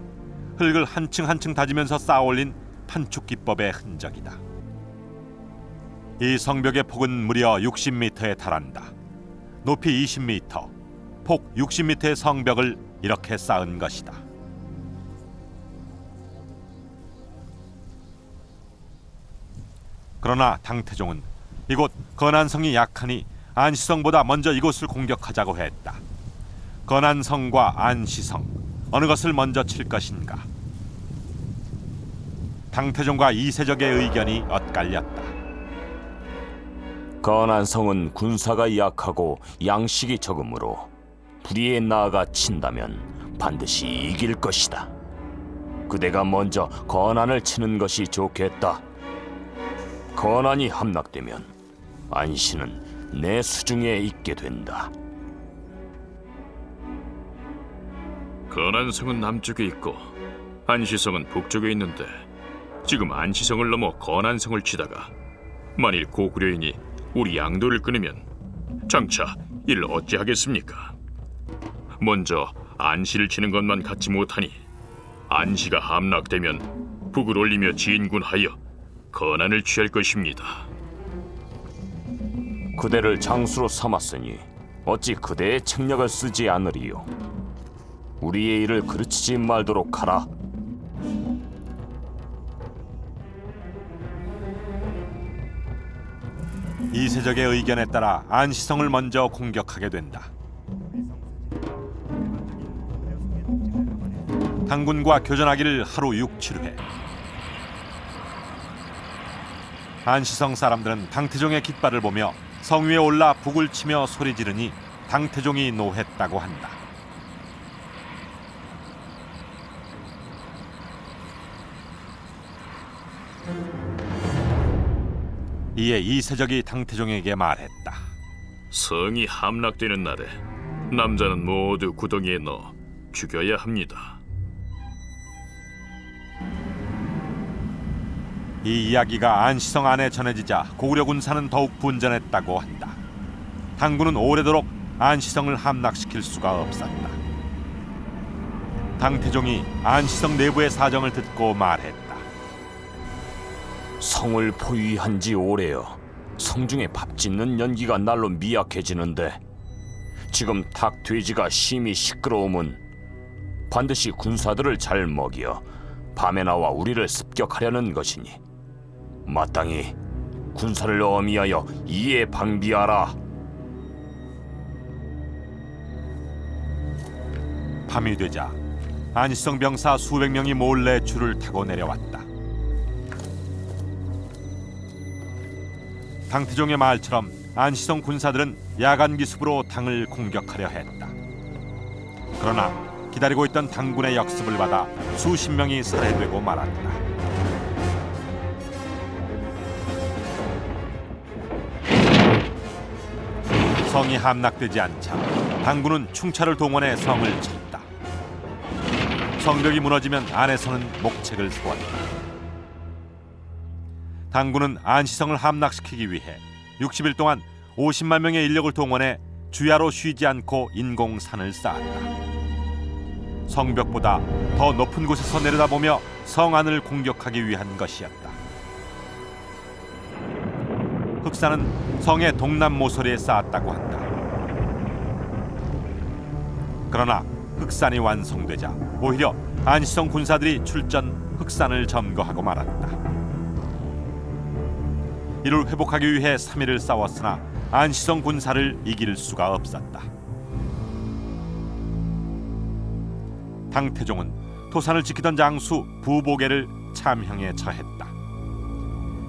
흙을 한 층 한 층 다지면서 쌓아올린 판축 기법의 흔적이다. 이 성벽의 폭은 무려 60m에 달한다. 높이 20m, 폭 60m의 성벽을 이렇게 쌓은 것이다. 그러나 당태종은 이곳 건안성이 약하니 안시성보다 먼저 이곳을 공격하자고 했다. 건안성과 안시성, 어느 것을 먼저 칠 것인가? 당태종과 이세적의 의견이 엇갈렸다. 건안성은 군사가 약하고 양식이 적으므로 불의에 나아가 친다면 반드시 이길 것이다. 그대가 먼저 건안을 치는 것이 좋겠다. 건안이 함락되면 안시는 내 수중에 있게 된다. 건안성은 남쪽에 있고 안시성은 북쪽에 있는데 지금 안시성을 넘어 건안성을 치다가 만일 고구려인이 우리 양도를 끊으면 장차 이를 어찌하겠습니까? 먼저 안시를 치는 것만 갖지 못하니 안시가 함락되면 북을 올리며 진군하여 건안을 취할 것입니다. 그대를 장수로 삼았으니 어찌 그대의 책략을 쓰지 않으리요. 우리의 일을 그르치지 말도록 하라. 이세적의 의견에 따라 안시성을 먼저 공격하게 된다. 당군과 교전하기를 하루 6-7회. 안시성 사람들은 당태종의 깃발을 보며 성 위에 올라 북을 치며 소리 지르니 당태종이 노했다고 한다. 이에 이세적이 당태종에게 말했다. 성이 함락되는 날에 남자는 모두 구덩이에 넣어 죽여야 합니다. 이 이야기가 안시성 안에 전해지자 고구려 군사는 더욱 분전했다고 한다. 당군은 오래도록 안시성을 함락시킬 수가 없었다. 당태종이 안시성 내부의 사정을 듣고 말했다. 성을 포위한 지 오래여 성중에 밥 짓는 연기가 날로 미약해지는데 지금 닭 돼지가 심히 시끄러움은 반드시 군사들을 잘 먹여 밤에 나와 우리를 습격하려는 것이니 마땅히 군사를 어미하여 이에 방비하라. 밤이 되자 안시성 병사 수백 명이 몰래 줄을 타고 내려왔다. 당태종의 말처럼 안시성 군사들은 야간 기습으로 당을 공격하려 했다. 그러나 기다리고 있던 당군의 역습을 받아 수십 명이 살해되고 말았다. 성이 함락되지 않자 당군은 충차를 동원해 성을 쳤다. 성벽이 무너지면 안에서는 목책을 세웠다. 당군은 안시성을 함락시키기 위해 60일 동안 50만 명의 인력을 동원해 주야로 쉬지 않고 인공산을 쌓았다. 성벽보다 더 높은 곳에서 내려다보며 성 안을 공격하기 위한 것이었다. 흑산은 성의 동남 모서리에 쌓았다고 한다. 그러나 흑산이 완성되자 오히려 안시성 군사들이 출전 흑산을 점거하고 말았다. 이를 회복하기 위해 3일을 싸웠으나 안시성 군사를 이길 수가 없었다. 당태종은 토산을 지키던 장수 부보계를 참형에 처했다.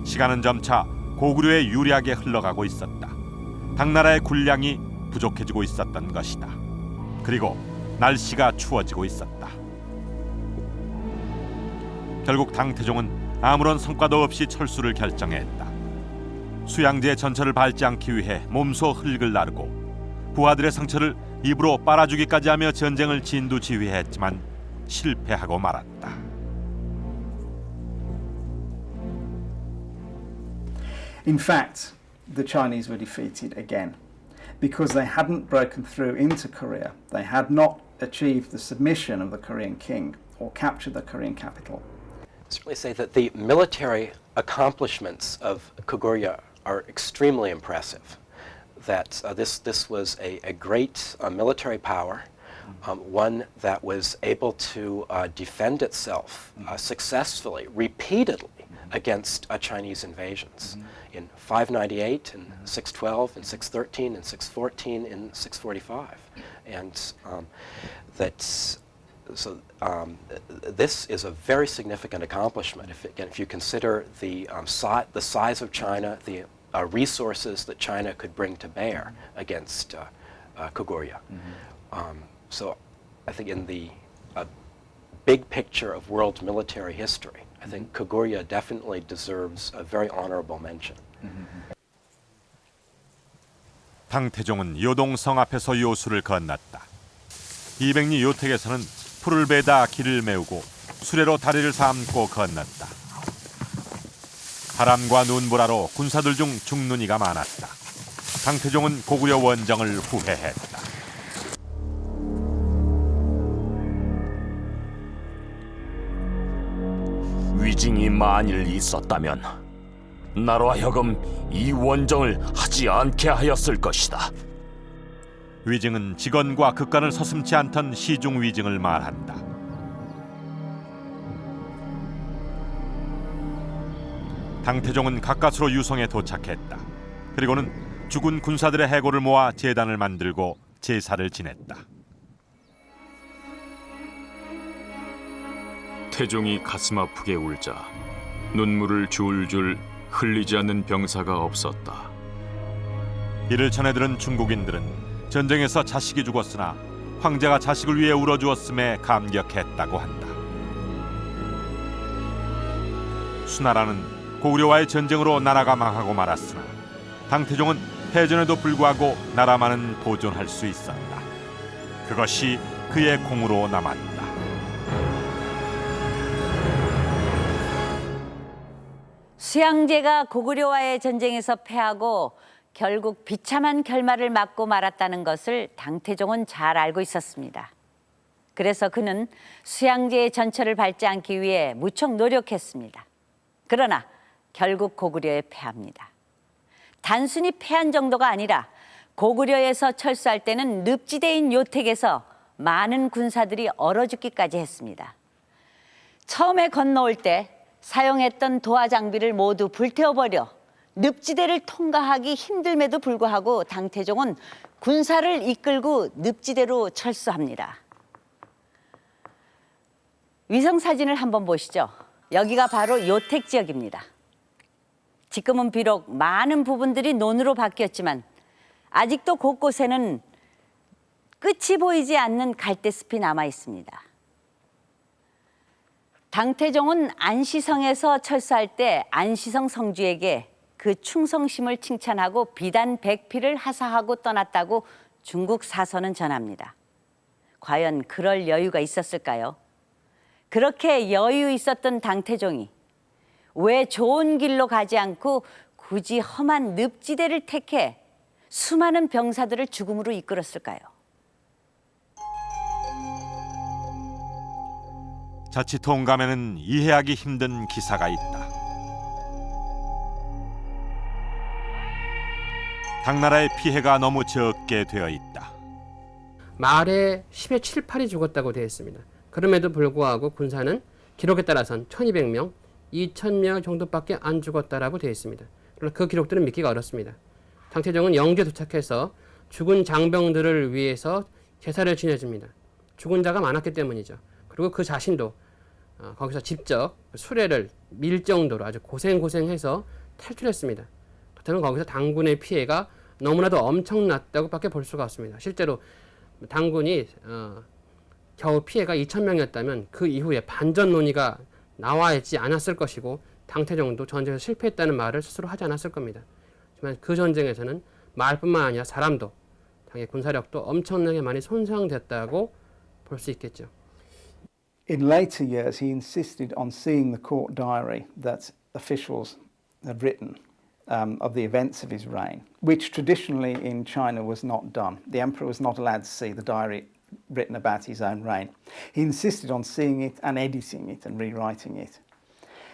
시간은 점차 고구려에 유리하게 흘러가고 있었다. 당나라의 군량이 부족해지고 있었던 것이다. 그리고 날씨가 추워지고 있었다. 결국 당태종은 아무런 성과도 없이 철수를 결정했다. 수양제 전철을 밟지 않기 위해 몸소 흙을 나르고 부하들의 상처를 입으로 빨아주기까지 하며 전쟁을 진두지휘했지만 실패하고 말았다. In fact, the Chinese were defeated again because they hadn't broken through into Korea. They had not achieved the submission of the Korean king or captured the Korean capital. Certainly say that the military accomplishments of Goguryeo are extremely impressive. That this was a great military power, one that was able to defend itself successfully, repeatedly against Chinese invasions in 598, in 612, in 613, in 614, in 645, and this is a very significant accomplishment. If you consider the size of China, the resources that China could bring to bear against Goguryeo. So I think in the big picture of world military history, I think Goguryeo definitely deserves a very honorable mention. 당태종은 요동성 앞에서 요수를 건넜다. 200리 요택에서는 풀을 베다 길을 메우고 수레로 다리를 삼고 건넜다. 바람과 눈보라로 군사들 중 죽는 이가 많았다. 당태종은 고구려 원정을 후회했다. 위징이 만일 있었다면 나로 하여금 이 원정을 하지 않게 하였을 것이다. 위징은 직언과 극간을 서슴지 않던 시중 위징을 말한다. 당태종은 가까스로 유성에 도착했다. 그리고는 죽은 군사들의 해골을 모아 제단을 만들고 제사를 지냈다. 태종이 가슴 아프게 울자 눈물을 줄줄 흘리지 않는 병사가 없었다. 이를 전해들은 중국인들은 전쟁에서 자식이 죽었으나 황제가 자식을 위해 울어주었음에 감격했다고 한다. 수나라는 고구려와의 전쟁으로 나라가 망하고 말았으나 당태종은 패전에도 불구하고 나라만은 보존할 수 있었다. 그것이 그의 공으로 남았다. 수양제가 고구려와의 전쟁에서 패하고 결국 비참한 결말을 맞고 말았다는 것을 당태종은 잘 알고 있었습니다. 그래서 그는 수양제의 전철을 밟지 않기 위해 무척 노력했습니다. 그러나 결국 고구려에 패합니다. 단순히 패한 정도가 아니라 고구려에서 철수할 때는 늪지대인 요택에서 많은 군사들이 얼어 죽기까지 했습니다. 처음에 건너올 때 사용했던 도하 장비를 모두 불태워버려 늪지대를 통과하기 힘듦에도 불구하고 당태종은 군사를 이끌고 늪지대로 철수합니다. 위성 사진을 한번 보시죠. 여기가 바로 요택 지역입니다. 지금은 비록 많은 부분들이 논으로 바뀌었지만 아직도 곳곳에는 끝이 보이지 않는 갈대숲이 남아 있습니다. 당태종은 안시성에서 철수할 때 안시성 성주에게 그 충성심을 칭찬하고 비단 100피를 하사하고 떠났다고 중국 사서는 전합니다. 과연 그럴 여유가 있었을까요? 그렇게 여유 있었던 당태종이 왜 좋은 길로 가지 않고 굳이 험한 늪지대를 택해 수많은 병사들을 죽음으로 이끌었을까요? 자칫 동감에는 이해하기 힘든 기사가 있다. 당나라의 피해가 너무 적게 되어 있다. 말에 10의 7, 8이 죽었다고 되어 있습니다. 그럼에도 불구하고 군사는 기록에 따라서는 1200명, 2000명 정도밖에 안 죽었다라고 되어 있습니다. 그러나 그 기록들은 믿기가 어렵습니다. 당태종은 영주에 도착해서 죽은 장병들을 위해서 제사를 지내줍니다. 죽은 자가 많았기 때문이죠. 그리고 그 자신도 거기서 직접 수레를 밀 정도로 아주 고생해서 탈출했습니다. 그렇다면 거기서 당군의 피해가 너무나도 엄청났다고 밖에 볼 수가 없습니다. 실제로 당군이 겨우 피해가 2000명이었다면 그 이후에 반전 논의가 나와 있지 않았을 것이고 당태종도 전쟁에서 실패했다는 말을 스스로 하지 않았을 겁니다. 하지만 그 전쟁에서는 말뿐만 아니라 사람도 당의 군사력도 엄청나게 많이 손상됐다고 볼 수 있겠죠. In later years, he insisted on seeing the court diary that officials had written of the events of his reign, which traditionally in China was not done. The emperor was not allowed to see the diary written about his own reign. He insisted on seeing it and editing it and rewriting it.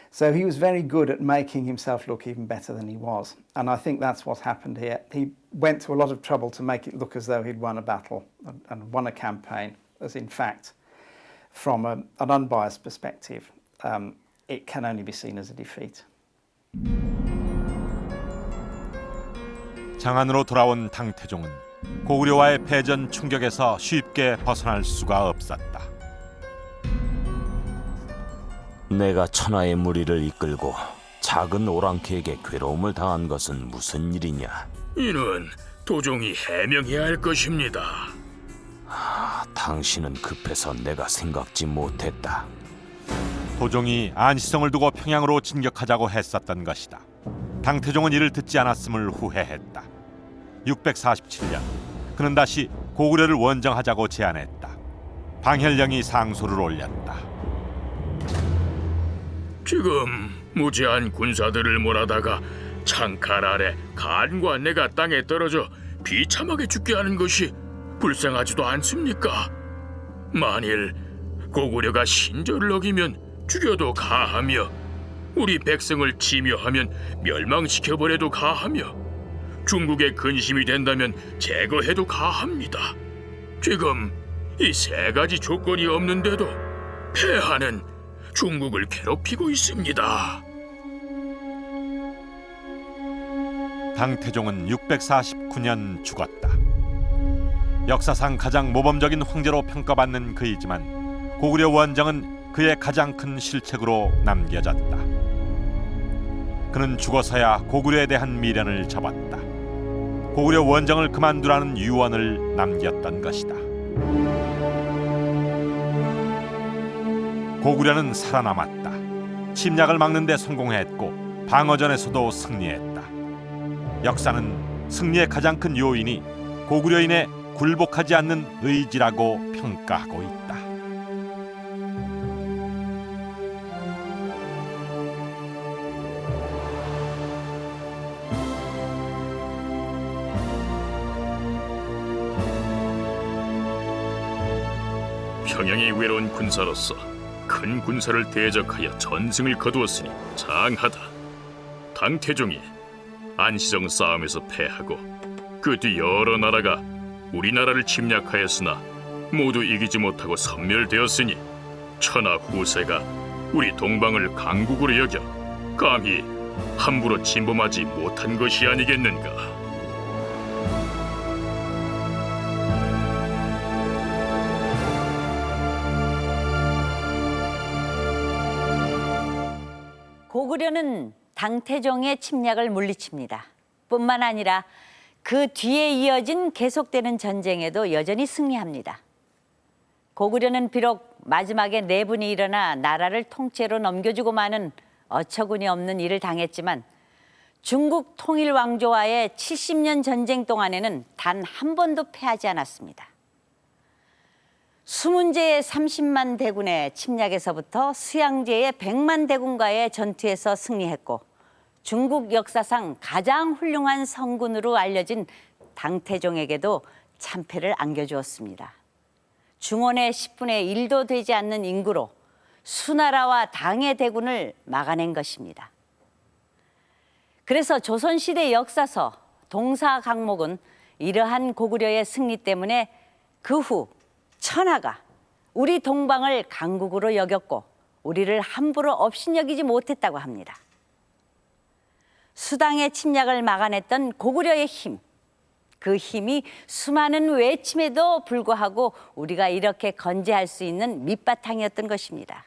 So he was very good at making himself look even better than he was. And I think that's what happened here. He went to a lot of trouble to make it look as though he'd won a battle and won a campaign, as in fact, from an unbiased perspective, it can only be seen as a defeat. 장안으로 돌아온 당태종은 고구려와의 패전 충격에서 쉽게 벗어날 수가 없었다. 내가 천하의 무리를 이끌고 작은 오랑캐에게 괴로움을 당한 것은 무슨 일이냐? 이는 도종이 해명해야 할 것입니다. 당신은 급해서 내가 생각지 못했다. 도종이 안시성을 두고 평양으로 진격하자고 했었던 것이다. 당태종은 이를 듣지 않았음을 후회했다. 647년 그는 다시 고구려를 원정하자고 제안했다. 방헬령이 상소를 올렸다. 지금 무제한 군사들을 몰아다가 창칼 아래 간과 내가 땅에 떨어져 비참하게 죽게 하는 것이 불쌍하지도 않습니까? 만일 고구려가 신조를 어기면 죽여도 가하며 우리 백성을 침여하면 멸망시켜버려도 가하며 중국의 근심이 된다면 제거해도 가합니다. 지금 이 세 가지 조건이 없는데도 폐하는 중국을 괴롭히고 있습니다. 당태종은 649년 죽었다. 역사상 가장 모범적인 황제로 평가받는 그이지만 고구려 원정은 그의 가장 큰 실책으로 남겨졌다. 그는 죽어서야 고구려에 대한 미련을 접었다. 고구려 원정을 그만두라는 유언을 남겼던 것이다. 고구려는 살아남았다. 침략을 막는 데 성공했고 방어전에서도 승리했다. 역사는 승리의 가장 큰 요인이 고구려인의 굴복하지 않는 의지라고 평가하고 있다. 평양이 외로운 군사로서 큰 군사를 대적하여 전승을 거두었으니 장하다. 당태종이 안시정 싸움에서 패하고 그 뒤 여러 나라가 우리나라를 침략하였으나 모두 이기지 못하고 섬멸되었으니 천하 후세가 우리 동방을 강국으로 여겨 감히 함부로 침범하지 못한 것이 아니겠는가. 고구려는 당태종의 침략을 물리칩니다. 뿐만 아니라 그 뒤에 이어진 계속되는 전쟁에도 여전히 승리합니다. 고구려는 비록 마지막에 내분이 일어나 나라를 통째로 넘겨주고 마는 어처구니 없는 일을 당했지만 중국 통일왕조와의 70년 전쟁 동안에는 단 한 번도 패하지 않았습니다. 수문제의 30만 대군의 침략에서부터 수양제의 100만 대군과의 전투에서 승리했고 중국 역사상 가장 훌륭한 성군으로 알려진 당태종에게도 참패를 안겨주었습니다. 중원의 10분의 1도 되지 않는 인구로 수나라와 당의 대군을 막아낸 것입니다. 그래서 조선시대 역사서 동사강목은 이러한 고구려의 승리 때문에 그 후 천하가 우리 동방을 강국으로 여겼고 우리를 함부로 업신여기지 못했다고 합니다. 수당의 침략을 막아냈던 고구려의 힘, 그 힘이 수많은 외침에도 불구하고 우리가 이렇게 건재할 수 있는 밑바탕이었던 것입니다.